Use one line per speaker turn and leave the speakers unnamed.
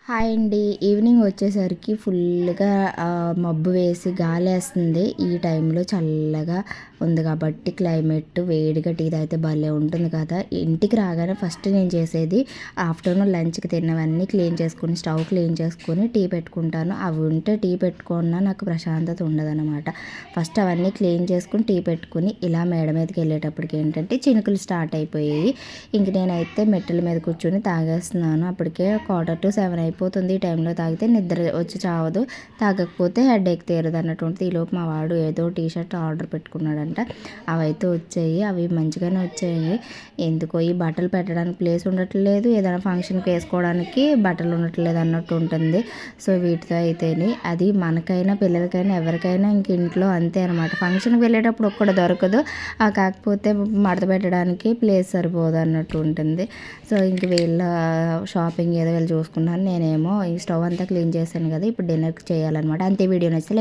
Hi అండి. Evening వచ్చేసరికి ఫుల్‌గా మబ్బు వేసి గాలేస్తుంది. ఈ టైంలో చల్లగా ఉంది కాబట్టి క్లైమేట్ వేడిగా టీ తాగితే భలే ఉంటుంది కదా! ఇంటికి రాగానే ఫస్ట్ నేను చేసేది ఆఫ్టర్‌నూన్ లంచ్‌కి తిన్నవన్నీ క్లీన్ చేసుకొని, స్టవ్ క్లీన్ చేసుకొని టీ పెట్టుకుంటాను. అవి ఉంటే టీ పెట్టుకున్నా నాకు ప్రశాంతత ఉండదనమాట. ఫస్ట్ అవన్నీ క్లీన్ చేసుకొని టీ పెట్టుకొని ఇలా మేడ మీదకి వెళ్ళేటప్పటికి ఏంటంటే చినుకులు స్టార్ట్ అయిపోయాయి. ఇంక నేనైతే మెట్టెల మీద కూర్చొని తాగేస్తున్నాను. అప్పటికే 6:45 అయిపోతుంది. ఈ టైంలో తాగితే నిద్ర వచ్చి చావదు, తాగకపోతే హెడేక్ తీరదు అన్నట్టు ఉంటుంది. ఈలోపు మా వాడు ఏదో టీ షర్ట్ ఆర్డర్ పెట్టుకున్నాడంట. అవైతే వచ్చాయి. అవి మంచిగానే వచ్చాయి. ఎందుకో ఈ బట్టలు పెట్టడానికి ప్లేస్ ఉండట్లేదు, ఏదైనా ఫంక్షన్కి వేసుకోవడానికి బట్టలు ఉండట్లేదు అన్నట్టు ఉంటుంది. సో వీటితో అయితేనే అది మనకైనా పిల్లలకైనా ఎవరికైనా ఇంక ఇంట్లో అంతే అనమాట. ఫంక్షన్కి వెళ్ళేటప్పుడు ఒక్కటి దొరకదు, కాకపోతే మడత పెట్టడానికి ప్లేస్ సరిపోదు అన్నట్టు ఉంటుంది. సో ఇంక వీళ్ళ షాపింగ్ ఏదో వీళ్ళు చూసుకున్నాను. నేనేమో ఈ స్టవ్ అంతా క్లీన్ చేశాను కదా, ఇప్పుడు డిన్నర్కి చేయాలన్నమాట. అంతే. వీడియో నచ్చితే